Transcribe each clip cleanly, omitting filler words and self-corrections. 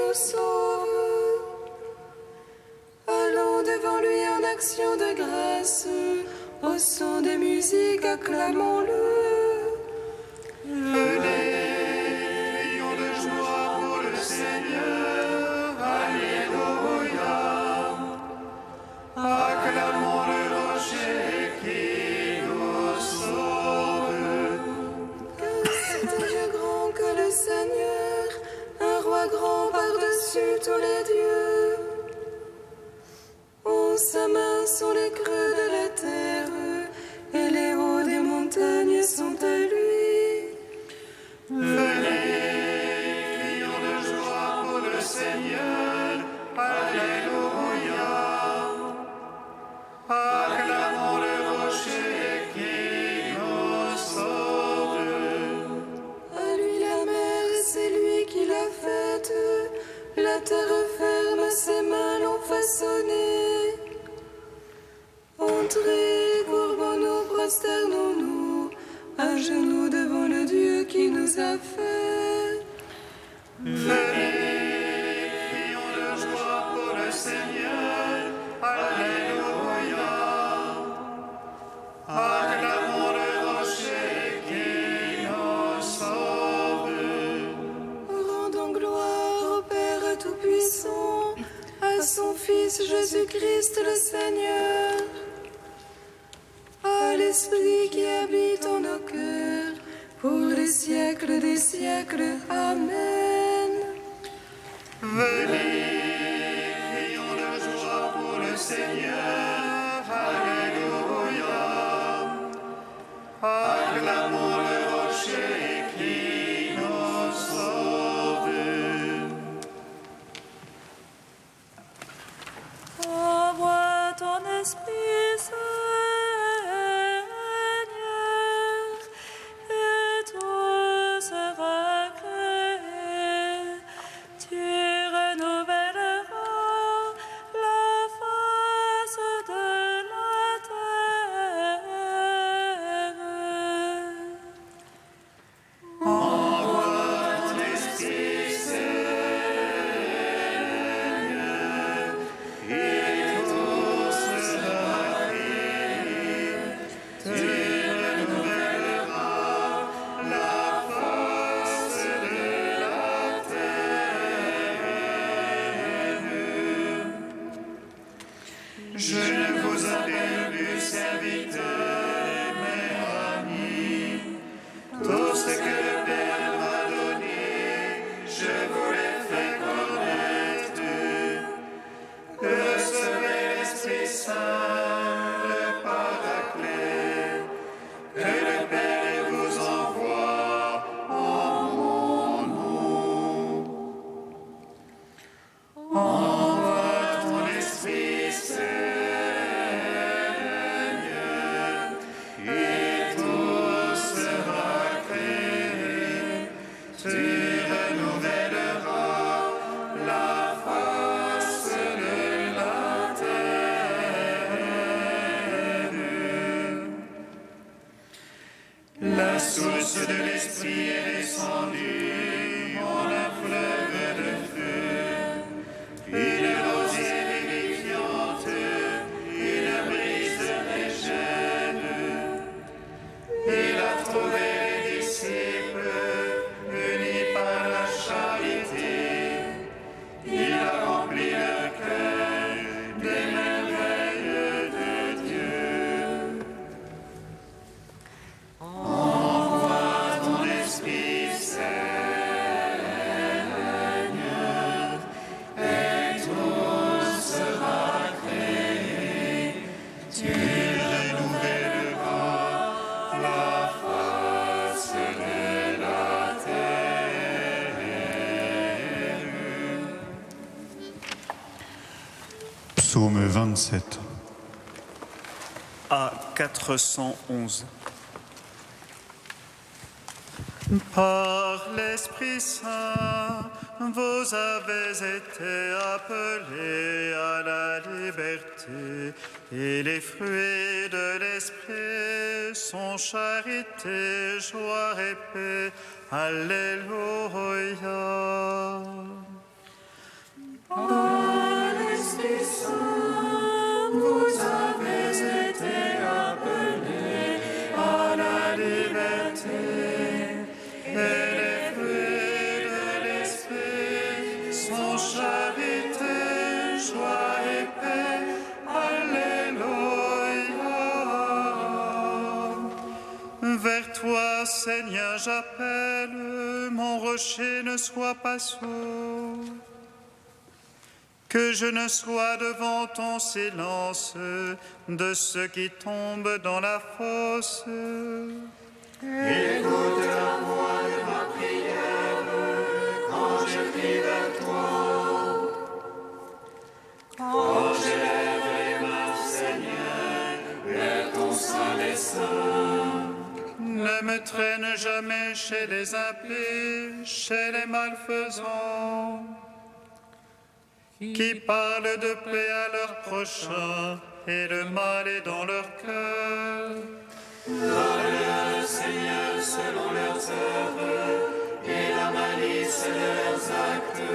nous sauve. Allons devant lui en action de grâce, au son des musiques acclamons-le. Venez, crions de joie pour le Seigneur, Alléluia. Acclamons le rocher qui nous sauve. Que c'est un Dieu grand que le Seigneur, un roi grand par-dessus tous les dieux. En sa main sont les creux de la terre, et les hauts des montagnes sont à lui. Venez, crions de joie pour le Seigneur, Alléluia. Acclamons le rocher qui nous sauve. À lui la mer, c'est lui qui l'a faite, la terre ferme, ses mains l'ont façonnée. Entrez, courbons-nous, prosternons-nous, à genoux devant le Dieu qui nous a fait. Venez, crions de joie pour le Seigneur, Alléluia. Acclamons le rocher qui nous sauve. Rendons gloire au Père Tout-Puissant, à son Fils Jésus-Christ le Seigneur, à l'Esprit qui habite en nos cœurs, pour les siècles des siècles. Amen. Venez, crions de joie pour le Seigneur, Alléluia. Acclamons le rocher qui nous sauve. Envoie ton esprit, Seigneur, et tout sera créé. Tu renouvelleras la face de la terre. Envoie ton esprit, Seigneur, et tout sera créé. Tu renouvelleras la face de la terre. Je ne vous appelle plus serviteurs, mais amis. Tout ce que le Père m'a donné, je vous l'ai fait connaître. Recevez l'Esprit Saint, le Paraclet, que le Père vous envoie en mon nom. Envoie ton Esprit, Seigneur, et tout sera créé. Tu renouvelleras la face de la terre. La source de l'Esprit est descendue en un fleuve de feu, une rosière vivifiante, une brise légère. Il a trouvé les disciples unis par la charité. Il a rempli leur cœur des merveilles de Dieu. Envoie ton esprit, Seigneur, et tout sera créé. Tu renouvelleras la face de la terre. Psaume 27. À 411. Par l'Esprit Saint, vous avez été appelés à la liberté, et les fruits de l'Esprit sont charité, joie et paix. Alléluia. Toi, Seigneur, j'appelle, mon rocher ne soit pas sourd. Que je ne sois devant ton silence de ceux qui tombent dans la fosse. Écoute la voix de ma prière quand je crie vers toi. Quand j'élève les mains, Seigneur, vers ton saint dessein. Ne me traîne jamais chez les impies, chez les malfaisants, qui parlent de paix à leur prochain, et le mal est dans leur cœur. Donne-leur, Seigneur, selon leurs œuvres, et la malice de leurs actes.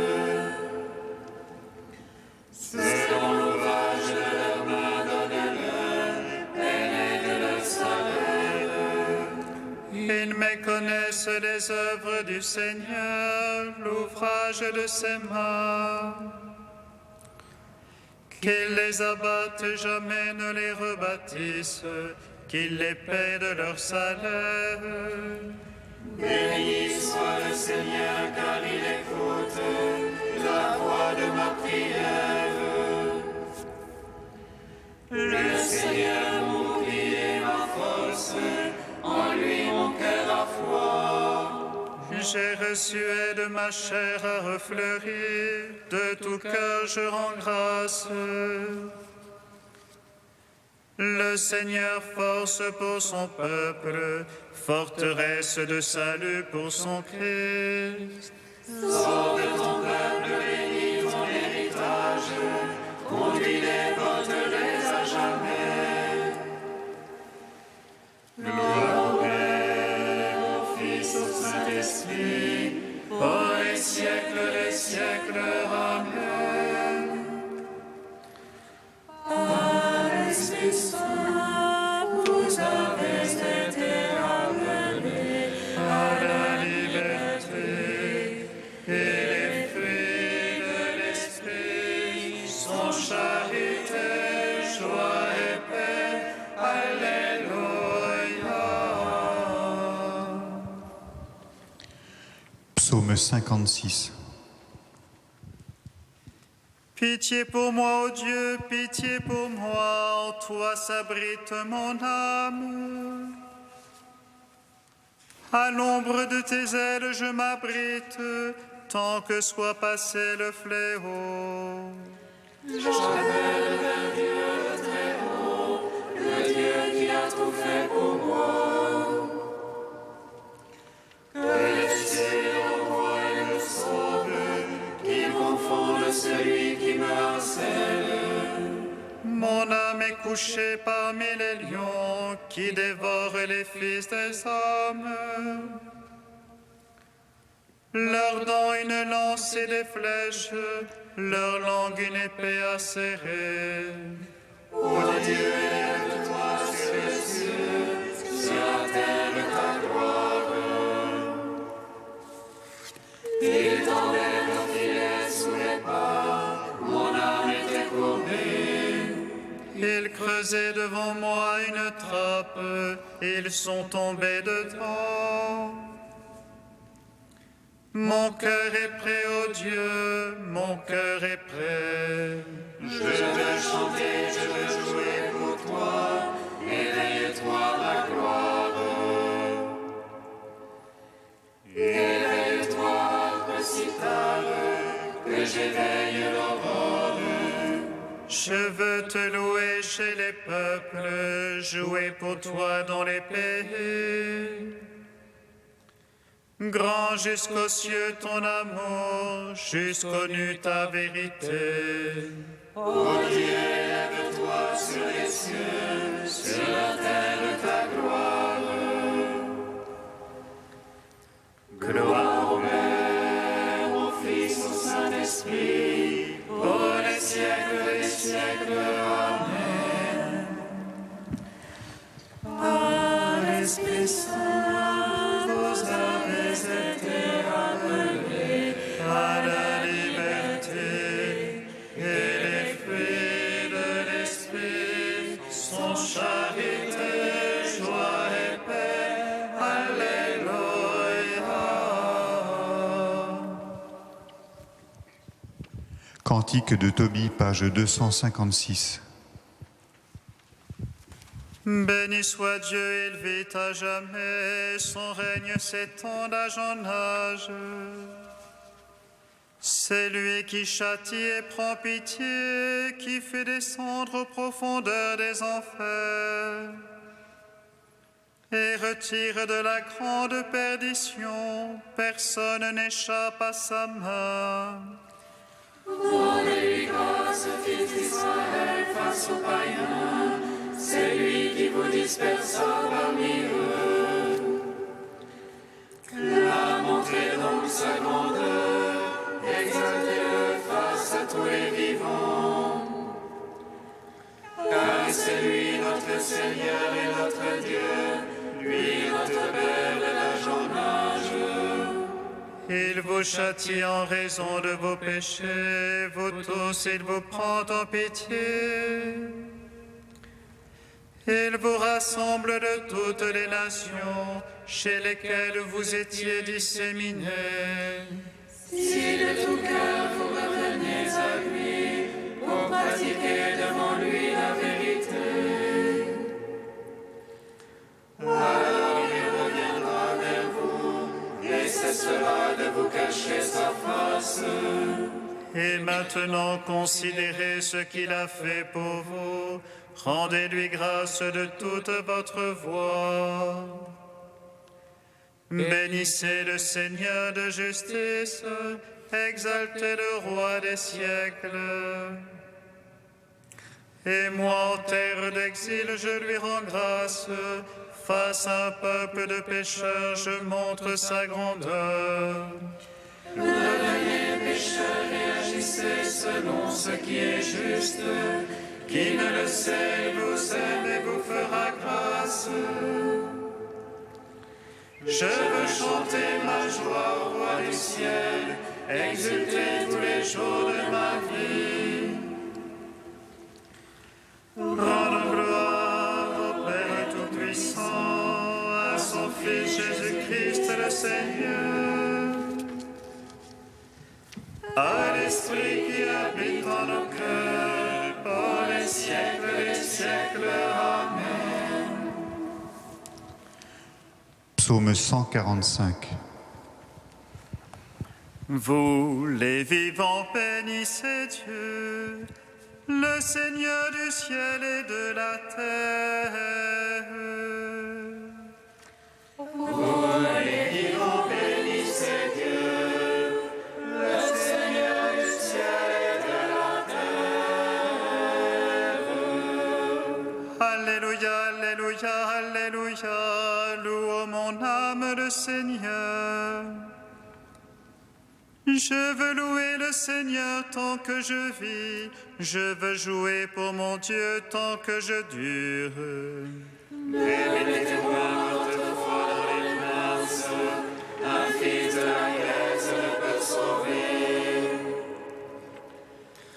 Selon l'ouvrage de leurs mains, donne-leur, peine de leur salaire. Ils méconnaissent les œuvres du Seigneur, l'ouvrage de ses mains. Qu'ils les abattent, jamais ne les rebâtissent, qu'ils les paient de leur salaire. Béni soit le Seigneur, car il écoute la voix de ma prière. Le Seigneur, mon bouclier, ma force, en lui mon cœur a foi. J'ai reçu de ma chair à refleurir, de tout cœur je rends grâce. Le Seigneur force pour son peuple, forteresse de salut pour son Christ. Sors de ton peuple, bénis ton héritage, conduis-les, porte-les à jamais. Gloire au Père, au Fils, au Saint-Esprit, pour les siècles des siècles. Amen. Par l'Esprit Saint, vous avez été appelés À la liberté, et les fruits de l'Esprit sont charité, joie et paix. Alléluia. Psaume 56. Pitié pour moi, ô Dieu, pitié pour moi, en toi s'abrite mon âme. À l'ombre de tes ailes je m'abrite, tant que soit passé le fléau. J'appelle vers Dieu le Très-Haut, le Dieu qui a tout fait pour moi. Que les cieux envoient et me sauvent, qu'ils confondent celui qui me harcèle. Mon âme est couchée parmi les lions qui dévorent les fils des hommes. Leurs dents une lance et des flèches, leur langue une épée acérée. Ô Dieu, élève-toi sur les cieux, sur la terre ta gloire. Il t'enlève le filet sous les pas, mon âme était courbée. Ils creusaient devant moi une trappe, ils sont tombés dedans. Mon cœur est prêt, ô Dieu, mon cœur est prêt. Je veux chanter, je veux jouer pour toi, éveille-toi ma gloire. Éveille-toi, si tard, que j'éveille l'aurore. Je veux te louer chez les peuples, jouer pour toi dans les pays. Grand jusqu'aux cieux ton amour, jusqu'aux nues ta vérité. Ô Dieu, élève-toi sur les cieux, sur la terre ta gloire. Gloire au Père, au Fils, au Saint-Esprit, pour les siècles des siècles. Amen. Par l'Esprit Saint, vous avez été appelés À la liberté, et les fruits de l'Esprit sont charité, joie et paix. Alléluia. Cantique de Tobie, page 256. Béni soit Dieu élevé à jamais, son règne s'étend d'âge en âge. C'est lui qui châtie et prend pitié, qui fait descendre aux profondeurs des enfers et retire de la grande perdition. Personne n'échappe à sa main. Rendez-lui grâce, fils d'Israël, face aux païens. C'est lui qui vous dispersa parmi eux. Là, montrez donc sa grandeur, exaltez-le face à tous les vivants. Car c'est lui notre Seigneur et notre Dieu, lui notre Père de l'âge en âge. Il vous châtie en raison de vos péchés, vous tous, il vous prend en pitié. Il vous rassemble de toutes les nations, chez lesquelles vous étiez disséminés. Si de tout cœur vous revenez à lui, pour pratiquer devant lui la vérité, alors il reviendra vers vous et cessera de vous cacher sa face. Et maintenant, considérez ce qu'il a fait pour vous. Rendez-lui grâce de toute votre voix. Bénissez le Seigneur de justice, exaltez le Roi des siècles. Et moi, en terre d'exil, je lui rends grâce. Face à un peuple de pécheurs, je montre sa grandeur. Revenez, pécheurs, et agissez selon ce qui est juste. Qui ne le sait, vous aime et vous fera grâce. Je veux chanter ma joie au Roi du ciel, exulter tous les jours de ma vie. Rendons gloire au Père Tout-Puissant, à son Fils Jésus-Christ le Seigneur, à l'Esprit qui habite en nos cœurs, pour les siècles des siècles. Amen. Psaume 145. Vous, les vivants, bénissez Dieu, le Seigneur du ciel et de la terre. Vous, les vivants, bénissez Dieu, le Seigneur du ciel et de la terre. Alléluia, alléluia, alléluia, loue mon âme le Seigneur. Je veux louer le Seigneur tant que je vis, je veux jouer pour mon Dieu tant que je dure. Mettez-moi votre foi dans les masses, un fils de la Grèce ne peut sauver.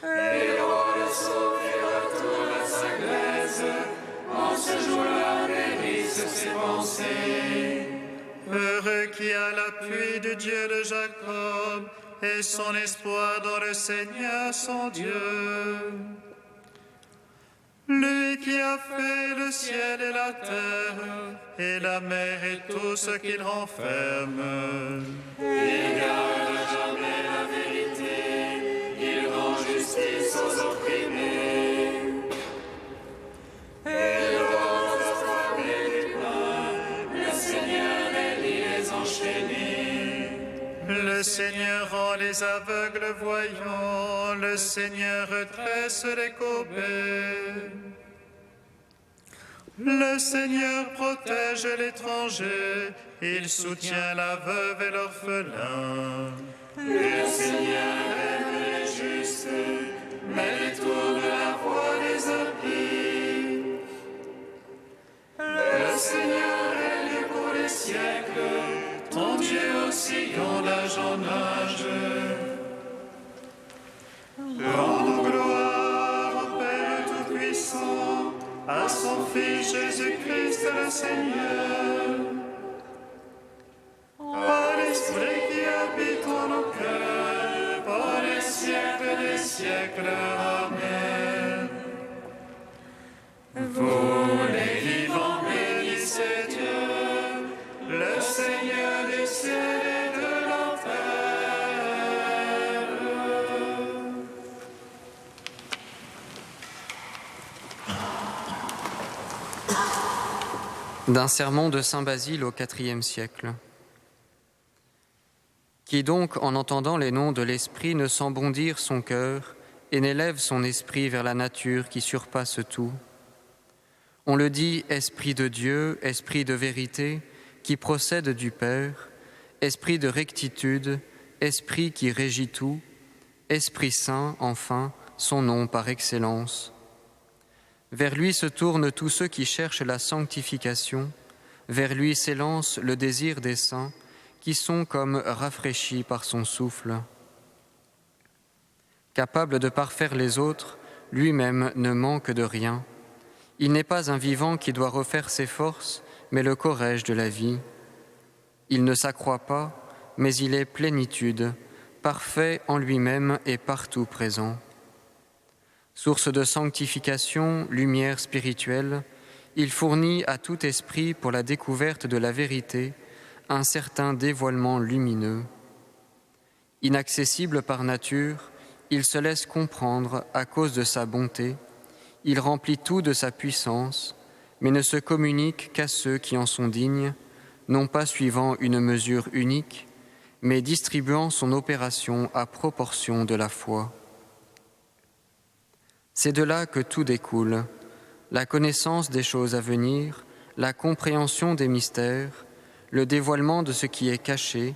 Et le roi le sauve et retourne à sa Grèce, en ce jour-là périssent ses pensées. Heureux qui a l'appui du Dieu de Jacob et son espoir dans le Seigneur son Dieu. Lui qui a fait le ciel et la terre, et la mer et tout ce qu'il renferme. Il garde jamais la vérité, il rend justice aux opprimés. Et l'eau aux affamés du pain, le Seigneur les lie les enchaînés. Le Seigneur rend les aveugles voyants, le Seigneur redresse les courbés. Le Seigneur protège l'étranger, il soutient la veuve et l'orphelin. Le Seigneur aime les justes, mais détourne la voie des impies. Le Seigneur règne pour les siècles, ton Dieu oscillant d'âge en âge. Rendons gloire au Père Tout-Puissant, à son Fils Jésus-Christ le Seigneur, à l'Esprit qui habite en nos cœurs, pour les siècles des siècles. siècles. Amen. Vous les vivants, bénissez Dieu, le Seigneur du ciel et de la terre. D'un sermon de saint Basile au IVe siècle. Qui donc, en entendant les noms de l'Esprit, ne sent bondir son cœur et n'élève son esprit vers la nature qui surpasse tout. On le dit, Esprit de Dieu, Esprit de vérité, qui procède du Père, Esprit de rectitude, Esprit qui régit tout, Esprit Saint, enfin, son nom par excellence. Vers lui se tournent tous ceux qui cherchent la sanctification, vers lui s'élance le désir des saints, qui sont comme rafraîchis par son souffle. Capable de parfaire les autres, lui-même ne manque de rien. Il n'est pas un vivant qui doit refaire ses forces, mais le corrège de la vie. Il ne s'accroît pas, mais il est plénitude, parfait en lui-même et partout présent. Source de sanctification, lumière spirituelle, il fournit à tout esprit pour la découverte de la vérité un certain dévoilement lumineux. Inaccessible par nature, il se laisse comprendre à cause de sa bonté, il remplit tout de sa puissance, mais ne se communique qu'à ceux qui en sont dignes, non pas suivant une mesure unique, mais distribuant son opération à proportion de la foi. C'est de là que tout découle, la connaissance des choses à venir, la compréhension des mystères, le dévoilement de ce qui est caché,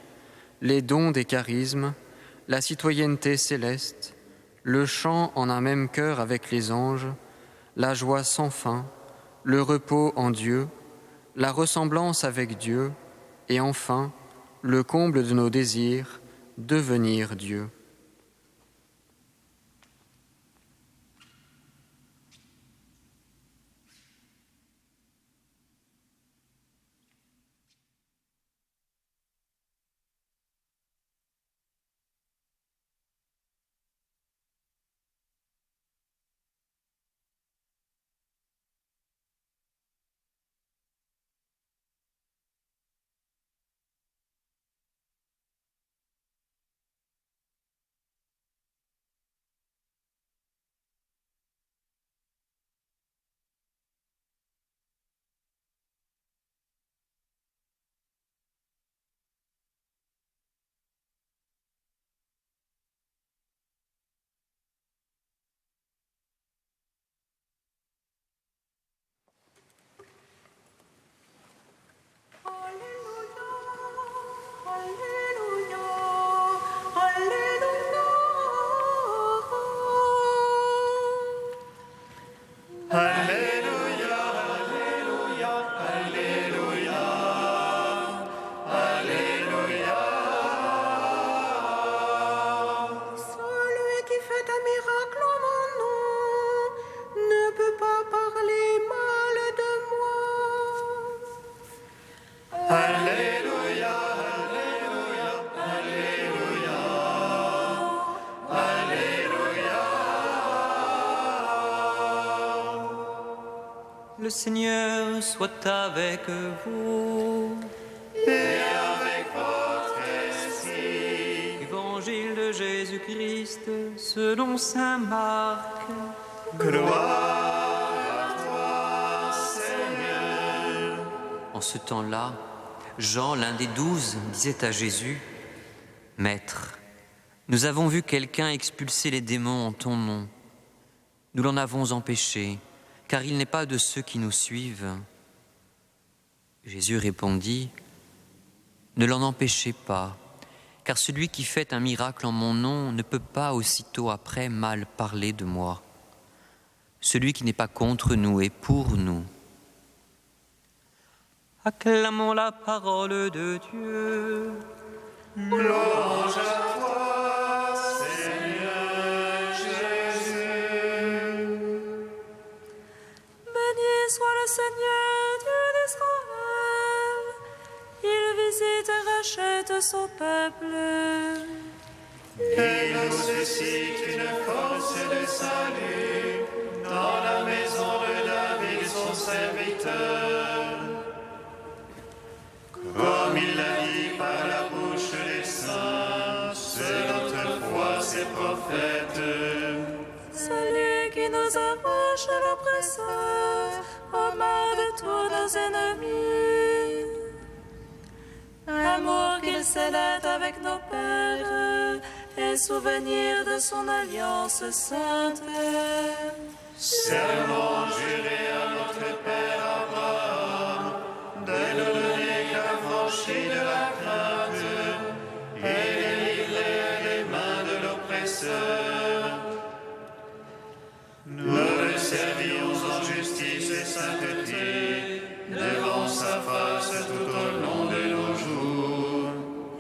les dons des charismes, la citoyenneté céleste, le chant en un même cœur avec les anges, la joie sans fin, le repos en Dieu, la ressemblance avec Dieu, et enfin, le comble de nos désirs, devenir Dieu. Le Seigneur soit avec vous. Et avec votre esprit. Évangile de Jésus-Christ selon saint Marc. Gloire à toi, Seigneur. En ce temps-là, Jean, l'un des 12, disait à Jésus, « Maître, nous avons vu quelqu'un expulser les démons en ton nom. Nous l'en avons empêché, car il n'est pas de ceux qui nous suivent. » Jésus répondit, « Ne l'en empêchez pas, car celui qui fait un miracle en mon nom ne peut pas aussitôt après mal parler de moi. Celui qui n'est pas contre nous est pour nous. » Acclamons la parole de Dieu. Louange à toi, Seigneur Jésus. Béni soit le Seigneur, Dieu d'Israël. Il visite et rachète son peuple. Il nous suscite une force de salut dans la maison de David, son serviteur. Comme il l'a dit par la bouche des saints, selon autrefois ses prophètes. Celui qui nous arrache de l'oppresseur, aux mains de tous nos ennemis. Amour qu'il scellait avec nos pères, et souvenir de son alliance sainte. Serment juré à notre Père Abraham, de nous donner qu'affranchis de la crainte, et délivrer des mains de l'oppresseur. Nous le servions en justice et sainteté, devant sa face tout au long de nos jours.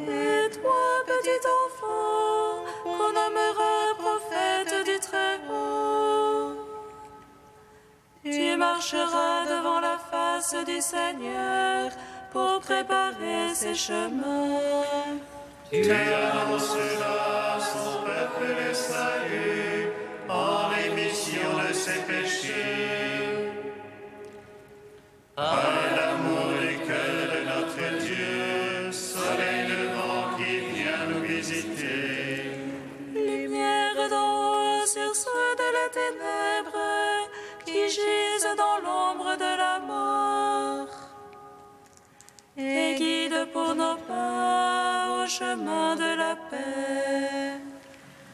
Et toi, petit enfant, qu'on nommera prophète du Très-Haut, tu marcheras devant la face du Seigneur pour préparer ses chemins. Tu annonceras à son peuple le salut, en rémission de ses péchés. Par l'amour du cœur de notre Dieu, soleil levant qui vient nous visiter. Lumière d'en haut sur ceux de la ténèbre qui gisent dans l'ombre de la mort. Et guide pour nos pas au chemin de la paix.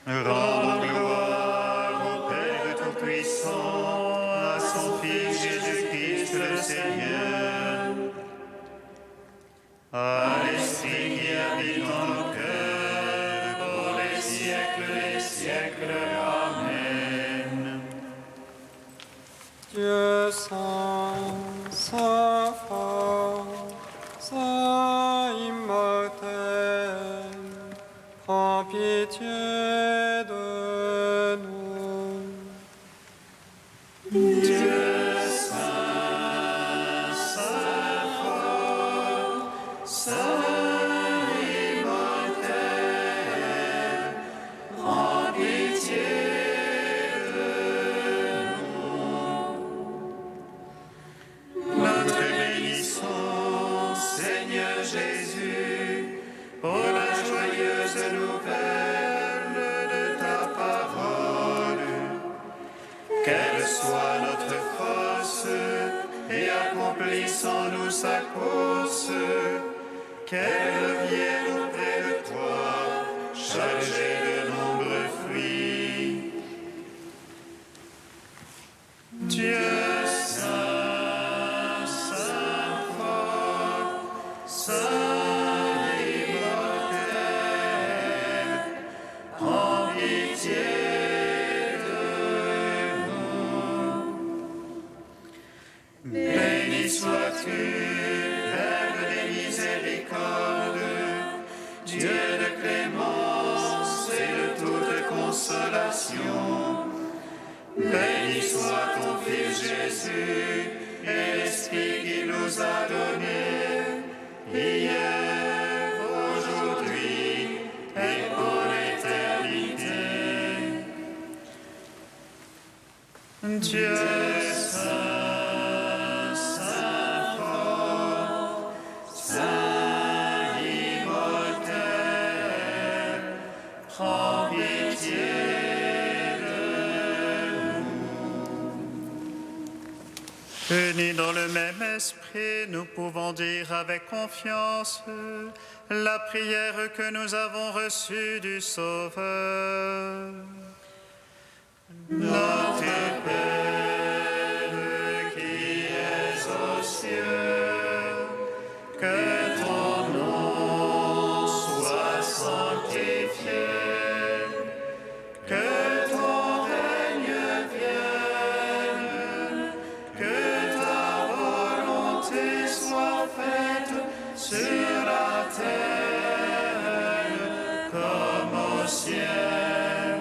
Rendons gloire au Père Tout-Puissant, à son Fils Jésus-Christ le Seigneur, à l'Esprit qui habite en nos cœurs, pour les siècles des siècles. Amen. Dieu saint, saint fort, saint immortel, prends pitié de nous. Dieu saint, saint fort, saint immortel, prends pitié de nous. Notre bénissons, Seigneur Jésus, pour la joyeuse nouvelle de ta parole. Qu'elle soit notre force et accomplisse en nous sa course. Qu'elle vienne auprès de toi, chargée de nombreux fruits. Dieu saint, saint fort, saint immortel, prends pitié de nous. Béni sois-tu, Père des miséricordes, Dieu de clémence et de toute consolation. Béni soit ton Fils Jésus et l'Esprit qui nous a donné, hier, aujourd'hui et pour l'éternité. Dieu saint, saint fort, saint immortel, prends pitié. Unis dans le même esprit, nous pouvons dire avec confiance la prière que nous avons reçue du Sauveur. Notre Père qui es aux cieux, que ton nom soit sanctifié, que ton règne vienne, que ta volonté soit faite sur la terre comme au ciel.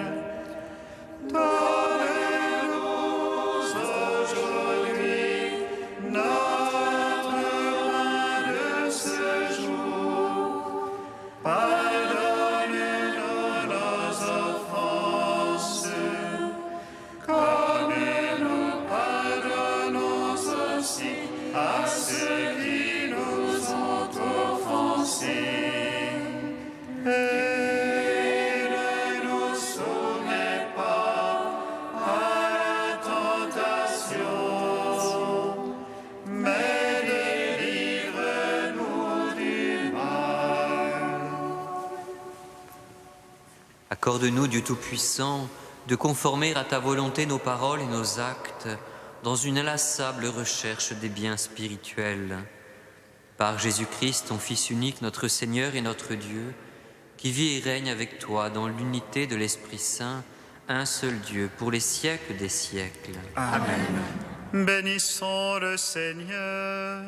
Accorde-nous, Dieu Tout-Puissant, de conformer à ta volonté nos paroles et nos actes dans une inlassable recherche des biens spirituels. Par Jésus-Christ, ton Fils unique, notre Seigneur et notre Dieu, qui vit et règne avec toi dans l'unité de l'Esprit Saint, un seul Dieu, pour les siècles des siècles. Amen. Bénissons le Seigneur.